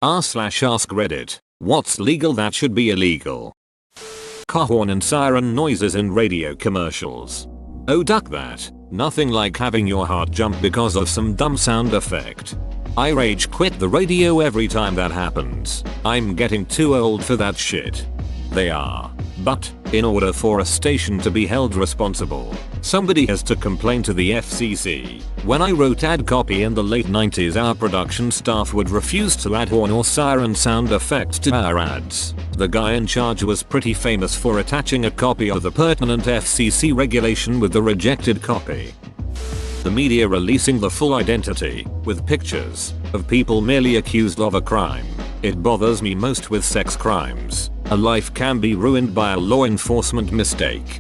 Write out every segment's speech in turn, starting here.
r/ask Reddit. What's legal that should be illegal? Car horn and siren noises in radio commercials. Oh, duck that. Nothing like having your heart jump because of some dumb sound effect. I rage quit the radio every time that happens. I'm getting too old for that shit. They are. But, in order for a station to be held responsible, somebody has to complain to the FCC. When I wrote ad copy in the late 90s, our production staff would refuse to add horn or siren sound effects to our ads. The guy in charge was pretty famous for attaching a copy of the pertinent FCC regulation with the rejected copy. The media releasing the full identity, with pictures, of people merely accused of a crime. It bothers me most with sex crimes. A life can be ruined by a law enforcement mistake.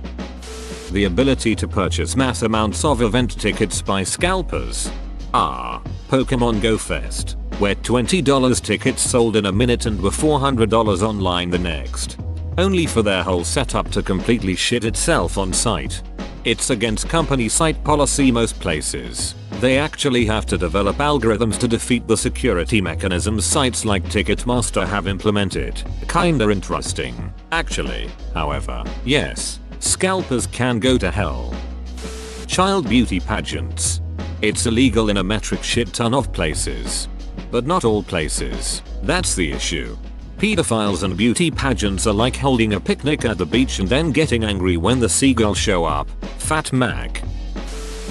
The ability to purchase mass amounts of event tickets by scalpers. Pokemon Go Fest, where $20 tickets sold in a minute and were $400 online the next. Only for their whole setup to completely shit itself on site. It's against company site policy most places. They actually have to develop algorithms to defeat the security mechanisms sites like Ticketmaster have implemented. Kinda interesting, actually. However, yes, scalpers can go to hell. Child beauty pageants. It's illegal in a metric shit ton of places. But not all places. That's the issue. Pedophiles and beauty pageants are like holding a picnic at the beach and then getting angry when the seagulls show up. Fat Mac.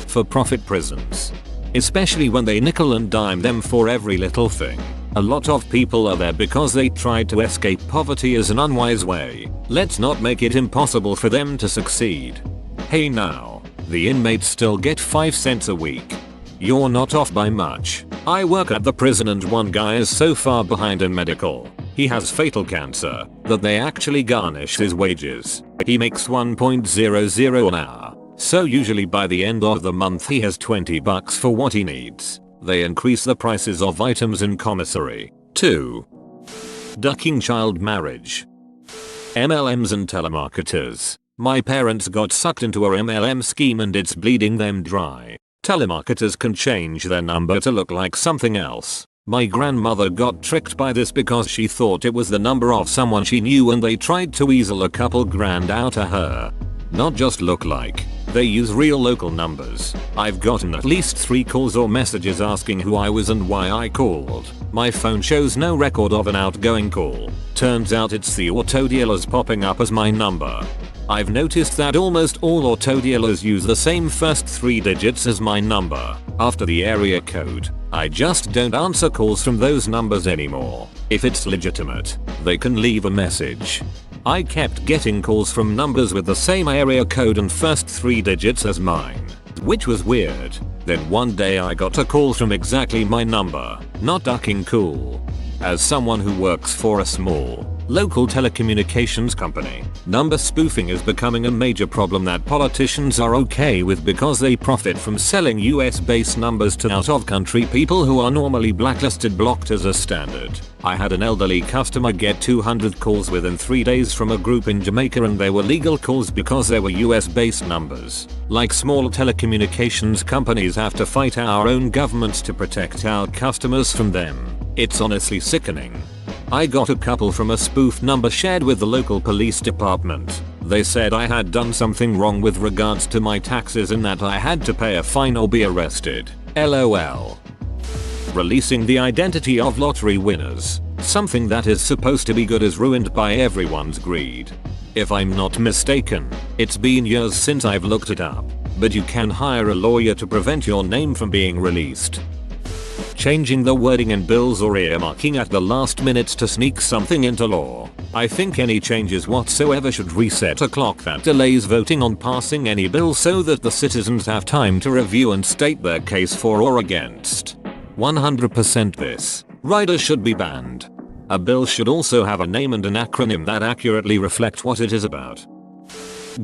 For-profit prisons. Especially when they nickel and dime them for every little thing. A lot of people are there because they tried to escape poverty as an unwise way. Let's not make it impossible for them to succeed. Hey now, the inmates still get 5 cents a week. You're not off by much. I work at the prison and one guy is so far behind in medical. He has fatal cancer that they actually garnish his wages. He makes $1.00 an hour. So usually by the end of the month he has $20 for what he needs. They increase the prices of items in commissary. 2. Ducking child marriage. MLMs and telemarketers. My parents got sucked into a MLM scheme and it's bleeding them dry. Telemarketers can change their number to look like something else. My grandmother got tricked by this because she thought it was the number of someone she knew and they tried to weasel a couple grand out of her. Not just look like. They use real local numbers. I've gotten at least 3 calls or messages asking who I was and why I called. My phone shows no record of an outgoing call. Turns out it's the auto dealers popping up as my number. I've noticed that almost all auto dealers use the same first 3 digits as my number. After the area code, I just don't answer calls from those numbers anymore. If it's legitimate, they can leave a message. I kept getting calls from numbers with the same area code and first 3 digits as mine, which was weird. Then one day I got a call from exactly my number. Not ducking cool. As someone who works for a small, local telecommunications company, number spoofing is becoming a major problem that politicians are okay with because they profit from selling US-based numbers to out-of-country people who are normally blacklisted blocked as a standard. I had an elderly customer get 200 calls within 3 days from a group in Jamaica and they were legal calls because they were US-based numbers. Like small telecommunications companies have to fight our own governments to protect our customers from them. It's honestly sickening. I got a couple from a spoof number shared with the local police department. They said I had done something wrong with regards to my taxes and that I had to pay a fine or be arrested. LOL. Releasing the identity of lottery winners. Something that is supposed to be good is ruined by everyone's greed. If I'm not mistaken, it's been years since I've looked it up, but you can hire a lawyer to prevent your name from being released. Changing the wording in bills or earmarking at the last minute to sneak something into law. I think any changes whatsoever should reset a clock that delays voting on passing any bill so that the citizens have time to review and state their case for or against. 100% this. Riders should be banned. A bill should also have a name and an acronym that accurately reflect what it is about.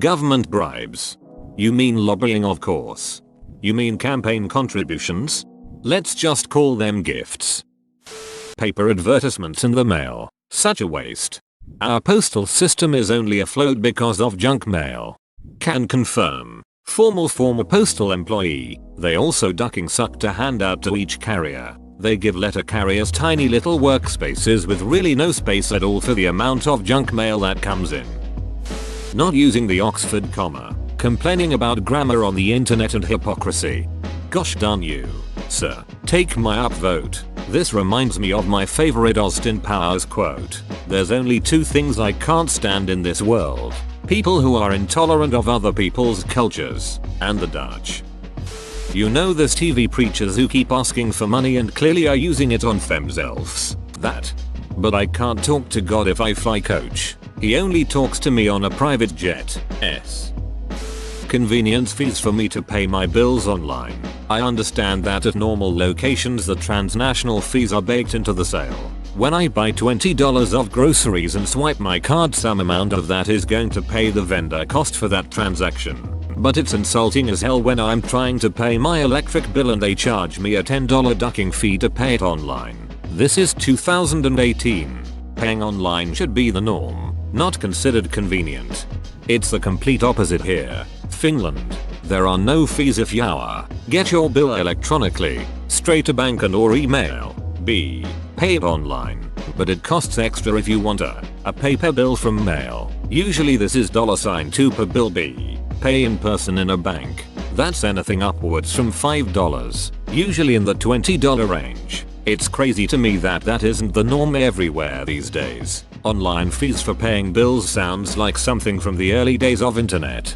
Government bribes. You mean lobbying, of course. You mean campaign contributions? Let's just call them gifts. Paper advertisements in the mail. Such a waste. Our postal system is only afloat because of junk mail. Can confirm. Former postal employee. They also ducking suck to hand out to each carrier. They give letter carriers tiny little workspaces with really no space at all for the amount of junk mail that comes in. Not using the Oxford comma. Complaining about grammar on the internet and hypocrisy. Gosh darn you, sir. Take my upvote. This reminds me of my favorite Austin Powers quote. There's only two things I can't stand in this world. People who are intolerant of other people's cultures, and the Dutch. You know those TV preachers who keep asking for money and clearly are using it on themselves. That. But I can't talk to God if I fly coach. He only talks to me on a private jet. Convenience fees for me to pay my bills online. I understand that at normal locations the transnational fees are baked into the sale. When I buy $20 of groceries and swipe my card, some amount of that is going to pay the vendor cost for that transaction. But it's insulting as hell when I'm trying to pay my electric bill and they charge me a $10 ducking fee to pay it online. This is 2018. Paying online should be the norm, not considered convenient. It's the complete opposite here. Finland. There are no fees if you get your bill electronically, straight to bank and or email. B. Pay it online. But it costs extra if you want a paper bill from mail. Usually this is $2 per bill. B. Pay in person in a bank. That's anything upwards from $5, usually in the $20 range. It's crazy to me that isn't the norm everywhere these days. Online fees for paying bills sounds like something from the early days of internet.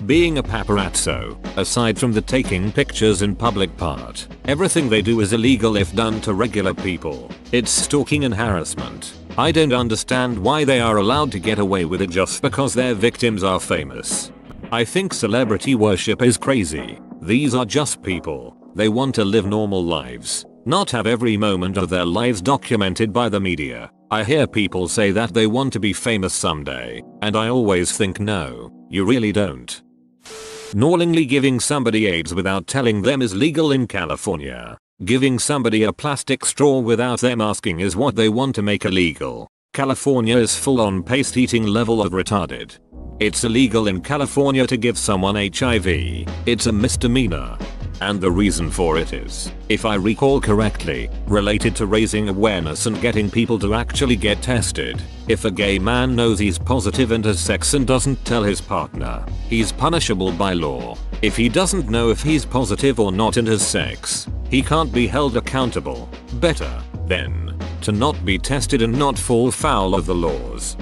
Being a paparazzo, aside from the taking pictures in public part, everything they do is illegal if done to regular people. It's stalking and harassment. I don't understand why they are allowed to get away with it just because their victims are famous. I think celebrity worship is crazy. These are just people. They want to live normal lives, not have every moment of their lives documented by the media. I hear people say that they want to be famous someday, and I always think no, you really don't. Knowingly giving somebody AIDS without telling them is legal in California. Giving somebody a plastic straw without them asking is what they want to make illegal. California is full on paste eating level of retarded. It's illegal in California to give someone HIV. It's a misdemeanor. And the reason for it is, if I recall correctly, related to raising awareness and getting people to actually get tested. If a gay man knows he's positive and has sex and doesn't tell his partner, he's punishable by law. If he doesn't know if he's positive or not and has sex, he can't be held accountable. Better, then, to not be tested and not fall foul of the laws.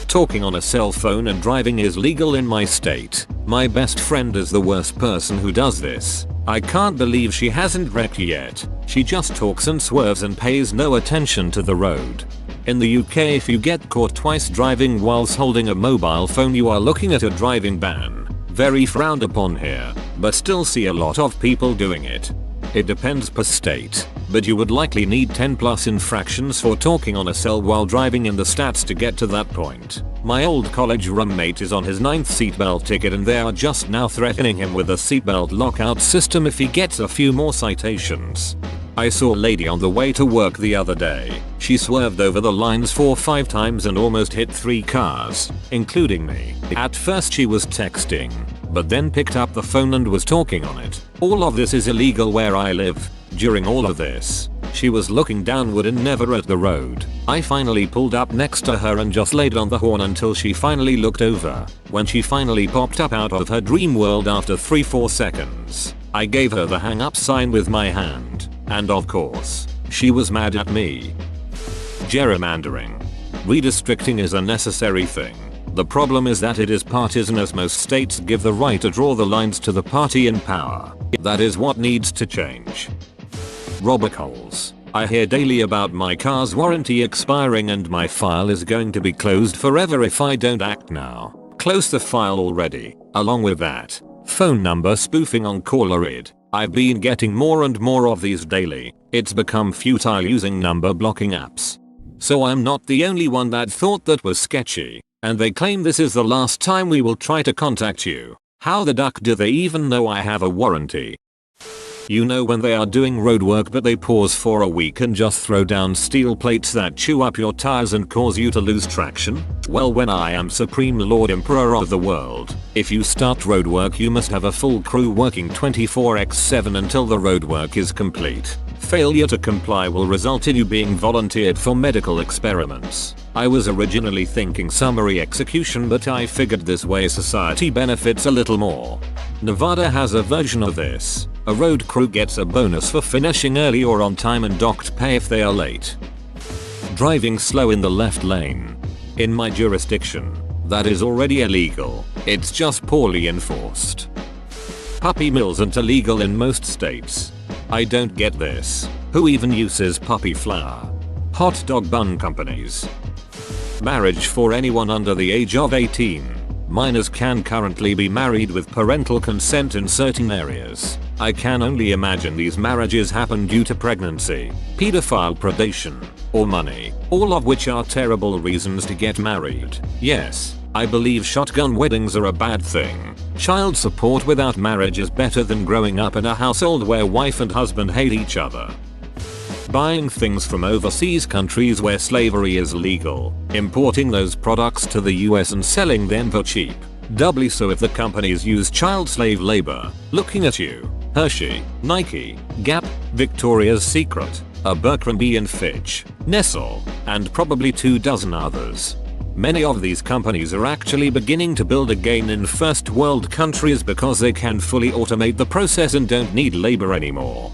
Talking on a cell phone and driving is legal in my state. My best friend is the worst person who does this. I can't believe she hasn't wrecked yet. She just talks and swerves and pays no attention to the road. In the UK, if you get caught twice driving whilst holding a mobile phone, you are looking at a driving ban. Very frowned upon here, but still see a lot of people doing it. It depends per state, but you would likely need 10+ infractions for talking on a cell while driving in the stats to get to that point. My old college roommate is on his 9th seatbelt ticket and they are just now threatening him with a seatbelt lockout system if he gets a few more citations. I saw a lady on the way to work the other day. She swerved over the lines 4 or 5 times and almost hit 3 cars, including me. At first she was texting, but then picked up the phone and was talking on it. All of this is illegal where I live. During all of this, she was looking downward and never at the road. I finally pulled up next to her and just laid on the horn until she finally looked over. When she finally popped up out of her dream world after 3-4 seconds, I gave her the hang up sign with my hand. And of course, she was mad at me. Gerrymandering. Redistricting is a necessary thing. The problem is that it is partisan, as most states give the right to draw the lines to the party in power. That is what needs to change. Robocalls. I hear daily about my car's warranty expiring and my file is going to be closed forever if I don't act now. Close the file already. Along with that, phone number spoofing on caller ID. I've been getting more and more of these daily. It's become futile using number blocking apps. So I'm not the only one that thought that was sketchy. And they claim this is the last time we will try to contact you. How the duck do they even know I have a warranty? You know when they are doing road work but they pause for a week and just throw down steel plates that chew up your tires and cause you to lose traction? Well, when I am Supreme Lord Emperor of the world, if you start road work you must have a full crew working 24/7 until the road work is complete. failure to comply will result in you being volunteered for medical experiments. I was originally thinking summary execution, but I figured this way society benefits a little more. Nevada has a version of this. A road crew gets a bonus for finishing early or on time and docked pay if they are late. Driving slow in the left lane. In my jurisdiction, that is already illegal. It's just poorly enforced. Puppy mills aren't illegal in most states. I don't get this. Who even uses puppy flour? Hot dog bun companies. Marriage for anyone under the age of 18. Minors can currently be married with parental consent in certain areas. I can only imagine these marriages happen due to pregnancy, pedophile predation, or money, all of which are terrible reasons to get married. Yes, I believe shotgun weddings are a bad thing. Child support without marriage is better than growing up in a household where wife and husband hate each other. Buying things from overseas countries where slavery is legal, importing those products to the US and selling them for cheap. Doubly so if the companies use child slave labor. Looking at you. Hershey, Nike, Gap, Victoria's Secret, Abercrombie & Fitch, Nestle, and probably 24 others. Many of these companies are actually beginning to build again in first world countries because they can fully automate the process and don't need labor anymore.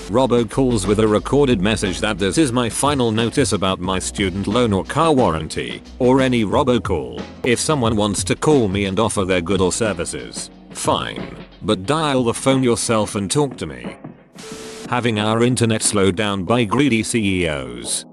Robocalls with a recorded message that this is my final notice about my student loan or car warranty, or any robocall. If someone wants to call me and offer their good or services, fine, but dial the phone yourself and talk to me. Having our internet slowed down by greedy CEOs.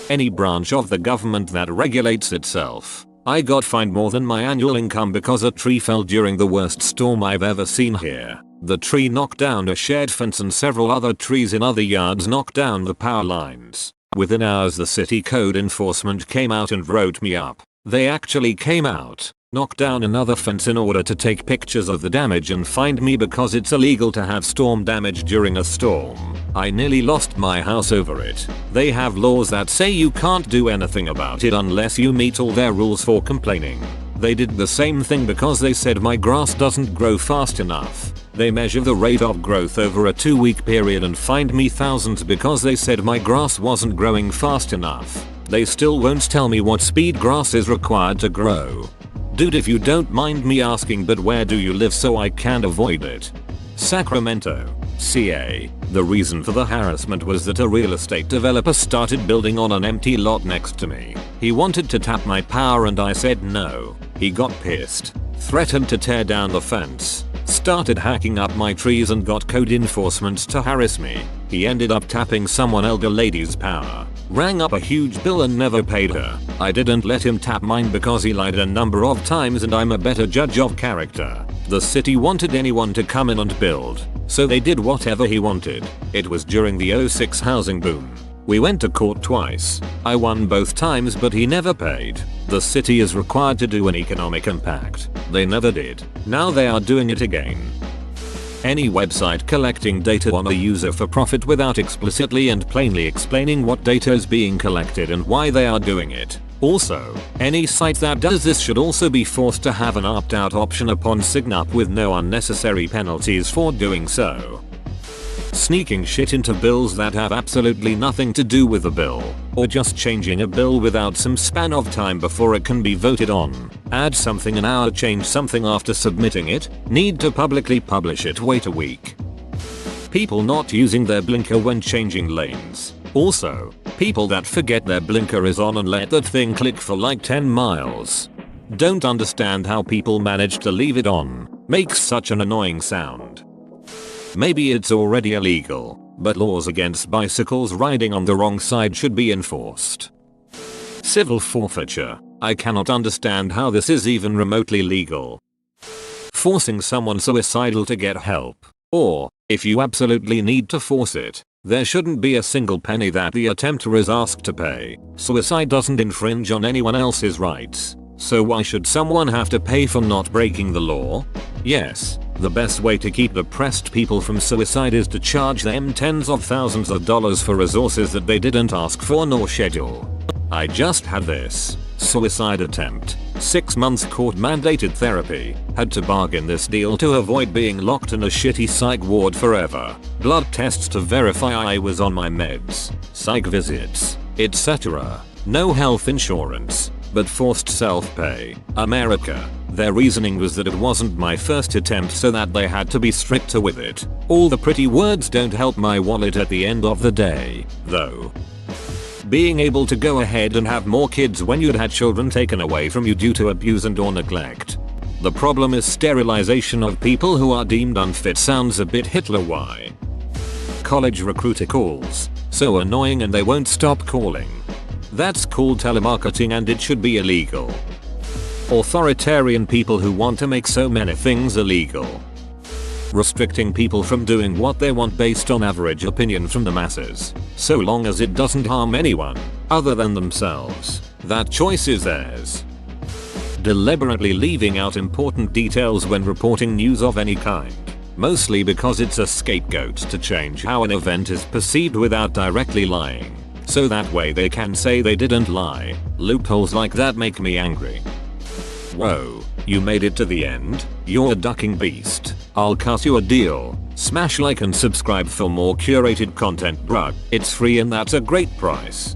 Any branch of the government that regulates itself. I got fined more than my annual income because a tree fell during the worst storm I've ever seen here. The tree knocked down a shared fence and several other trees in other yards knocked down the power lines. Within hours the city code enforcement came out and wrote me up. They actually came out, knocked down another fence in order to take pictures of the damage and fined me because it's illegal to have storm damage during a storm. I nearly lost my house over it. They have laws that say you can't do anything about it unless you meet all their rules for complaining. They did the same thing because they said my grass doesn't grow fast enough. They measure the rate of growth over a 2-week period and fined me thousands because they said my grass wasn't growing fast enough. They still won't tell me what speed grass is required to grow. Dude, if you don't mind me asking, but where do you live so I can avoid it? Sacramento, CA. The reason for the harassment was that a real estate developer started building on an empty lot next to me. He wanted to tap my power and I said no. He got pissed, threatened to tear down the fence, started hacking up my trees and got code enforcement to harass me. He ended up tapping someone elder lady's power, rang up a huge bill and never paid her. I didn't let him tap mine because he lied a number of times and I'm a better judge of character. The city wanted anyone to come in and build, so they did whatever he wanted. It was during the '06 housing boom. We went to court twice. I won both times but he never paid. The city is required to do an economic impact. They never did. Now they are doing it again. Any website collecting data on a user for profit without explicitly and plainly explaining what data is being collected and why they are doing it. Also, any site that does this should also be forced to have an opt-out option upon sign up with no unnecessary penalties for doing so. Sneaking shit into bills that have absolutely nothing to do with the bill, or just changing a bill without some span of time before it can be voted on. Add something an hour, change something after submitting it, need to publicly publish it, wait a week. People not using their blinker when changing lanes. Also, people that forget their blinker is on and let that thing click for like 10 miles. Don't understand how people manage to leave it on. Makes such an annoying sound. Maybe it's already illegal, but laws against bicycles riding on the wrong side should be enforced. Civil forfeiture. I cannot understand how this is even remotely legal. Forcing someone suicidal to get help. Or, if you absolutely need to force it, there shouldn't be a single penny that the attempter is asked to pay. Suicide doesn't infringe on anyone else's rights. So why should someone have to pay for not breaking the law? Yes, the best way to keep depressed people from suicide is to charge them tens of thousands of dollars for resources that they didn't ask for nor schedule. I just had this. Suicide attempt. 6 months court mandated therapy. Had to bargain this deal to avoid being locked in a shitty psych ward forever. Blood tests to verify I was on my meds. Psych visits, etc. No health insurance, but forced self-pay. America. Their reasoning was that it wasn't my first attempt, so that they had to be stricter with it. All the pretty words don't help my wallet at the end of the day, though. Being able to go ahead and have more kids when you'd had children taken away from you due to abuse and or neglect. The problem is sterilization of people who are deemed unfit. Sounds a bit Hitler-y. College recruiter calls. So annoying and they won't stop calling. That's called telemarketing and it should be illegal. Authoritarian people who want to make so many things illegal. Restricting people from doing what they want based on average opinion from the masses, so long as it doesn't harm anyone other than themselves. That choice is theirs. Deliberately leaving out important details when reporting news of any kind, mostly because it's a scapegoat to change how an event is perceived without directly lying, so that way they can say they didn't lie. Loopholes like that make me angry. Whoa, you made it to the end? You're a ducking beast. I'll cut you a deal. Smash like and subscribe for more curated content, bruh. It's free and that's a great price.